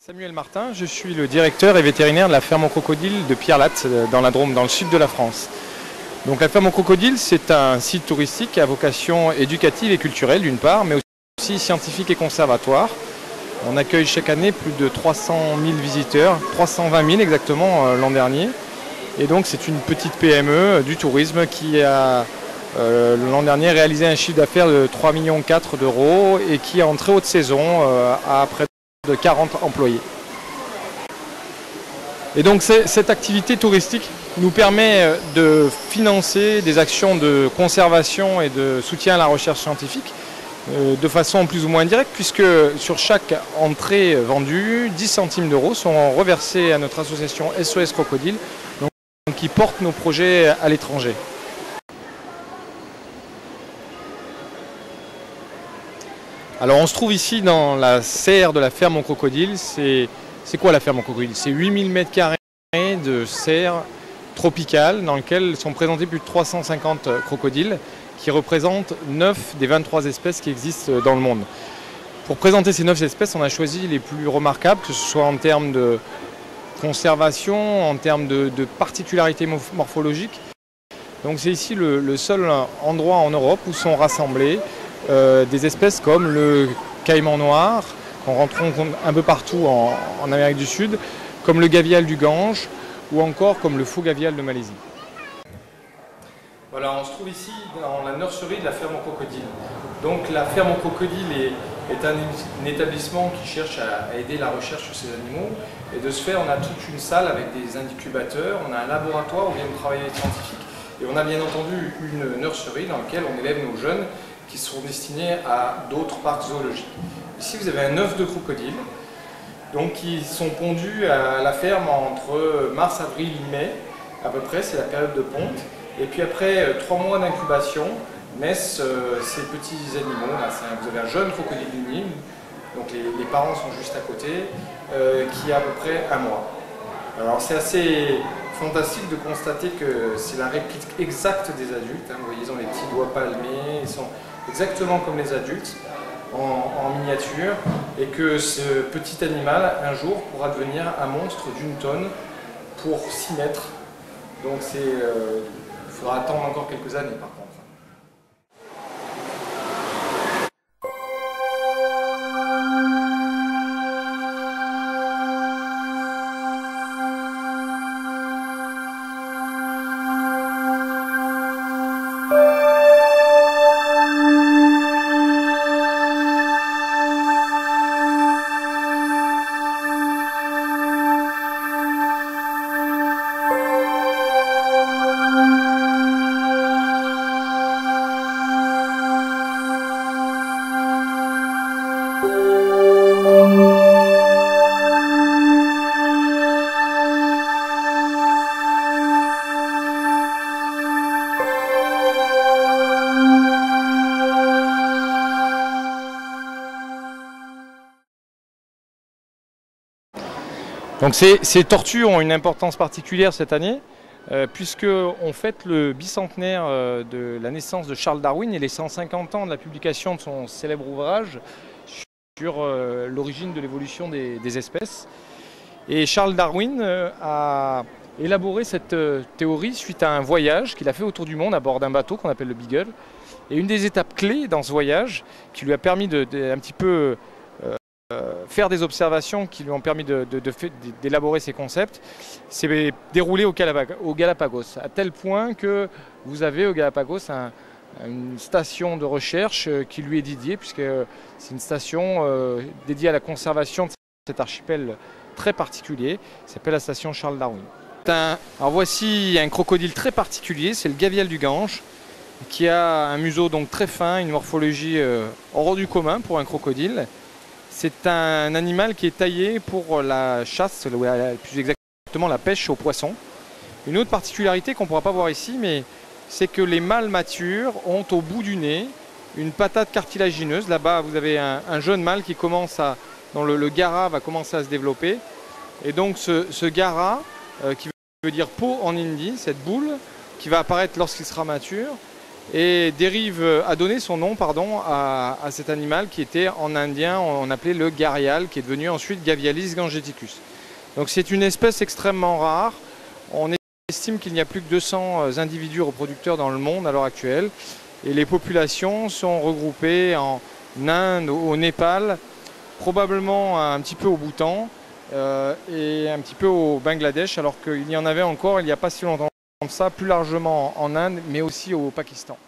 Samuel Martin, je suis le directeur et vétérinaire de la ferme aux crocodiles de Pierrelatte, dans la Drôme, dans le sud de la France. Donc la ferme aux crocodiles, c'est un site touristique à vocation éducative et culturelle d'une part, mais aussi scientifique et conservatoire. On accueille chaque année plus de 300 000 visiteurs, 320 000 exactement l'an dernier. Et donc c'est une petite PME du tourisme qui a l'an dernier réalisé un chiffre d'affaires de 3,4 millions d'euros et qui en très haute saison a près de 40 employés. Et donc cette activité touristique nous permet de financer des actions de conservation et de soutien à la recherche scientifique de façon plus ou moins indirecte, puisque sur chaque entrée vendue, 10 centimes d'euros sont reversés à notre association SOS Crocodile, donc, qui porte nos projets à l'étranger. Alors on se trouve ici dans la serre de la ferme aux crocodiles. C'est quoi la ferme aux crocodiles? C'est 8000 m² de serre tropicale dans laquelle sont présentés plus de 350 crocodiles qui représentent 9 des 23 espèces qui existent dans le monde. Pour présenter ces 9 espèces, on a choisi les plus remarquables, que ce soit en termes de conservation, en termes de particularités morphologiques. Donc c'est ici le seul endroit en Europe où sont rassemblés des espèces comme le caïman noir, qu'on rencontre un peu partout en Amérique du Sud, comme le gavial du Gange ou encore comme le faux gavial de Malaisie. Voilà, on se trouve ici dans la nurserie de la ferme aux crocodiles. Donc la ferme aux crocodiles est un établissement qui cherche à aider la recherche sur ces animaux. Et de ce fait, on a toute une salle avec des incubateurs, on a un laboratoire où viennent travailler les scientifiques. Et on a bien entendu une nurserie dans laquelle on élève nos jeunes qui seront destinés à d'autres parcs zoologiques. Ici, vous avez un œuf de crocodile, donc qui sont pondus à la ferme entre mars, avril, mai, à peu près, c'est la période de ponte. Et puis après 3 mois d'incubation, naissent ces petits animaux. Là, vous avez un jeune crocodile uni, donc les parents sont juste à côté, qui a à peu près 1 mois. Alors c'est assez fantastique de constater que c'est la réplique exacte des adultes. Hein. Vous voyez, ils ont les petits doigts palmés, ils sont exactement comme les adultes, en miniature, et que ce petit animal, un jour, pourra devenir un monstre d'1 tonne pour 6 mètres. Donc il faudra attendre encore quelques années par contre. Donc ces tortues ont une importance particulière cette année, puisqu'on fête le bicentenaire de la naissance de Charles Darwin et les 150 ans de la publication de son célèbre ouvrage sur l'origine de l'évolution des espèces. Et Charles Darwin a élaboré cette théorie suite à un voyage qu'il a fait autour du monde à bord d'un bateau qu'on appelle le Beagle. Et une des étapes clés dans ce voyage, qui lui a permis un petit peu faire des observations qui lui ont permis d'élaborer ces concepts, s'est déroulé au Galapagos, à tel point que vous avez au Galapagos une station de recherche qui lui est dédiée, puisque c'est une station dédiée à la conservation de cet archipel très particulier, qui s'appelle la station Charles Darwin. Alors voici un crocodile très particulier, c'est le gavial du Gange, qui a un museau donc très fin, une morphologie hors du commun pour un crocodile. C'est un animal qui est taillé pour la chasse, plus exactement la pêche aux poissons. Une autre particularité qu'on ne pourra pas voir ici, mais c'est que les mâles matures ont au bout du nez une patate cartilagineuse. Là-bas, vous avez un jeune mâle qui commence dont le gara va commencer à se développer. Et donc ce gara, qui veut dire peau en hindi, cette boule, qui va apparaître lorsqu'il sera mature, et a donné son nom à cet animal qui était en indien, on appelait le gharial, qui est devenu ensuite Gavialis gangeticus. Donc c'est une espèce extrêmement rare. On estime qu'il n'y a plus que 200 individus reproducteurs dans le monde à l'heure actuelle. Et les populations sont regroupées en Inde, au Népal, probablement un petit peu au Bhoutan et un petit peu au Bangladesh, alors qu'il y en avait encore il n'y a pas si longtemps comme ça, plus largement en Inde, mais aussi au Pakistan.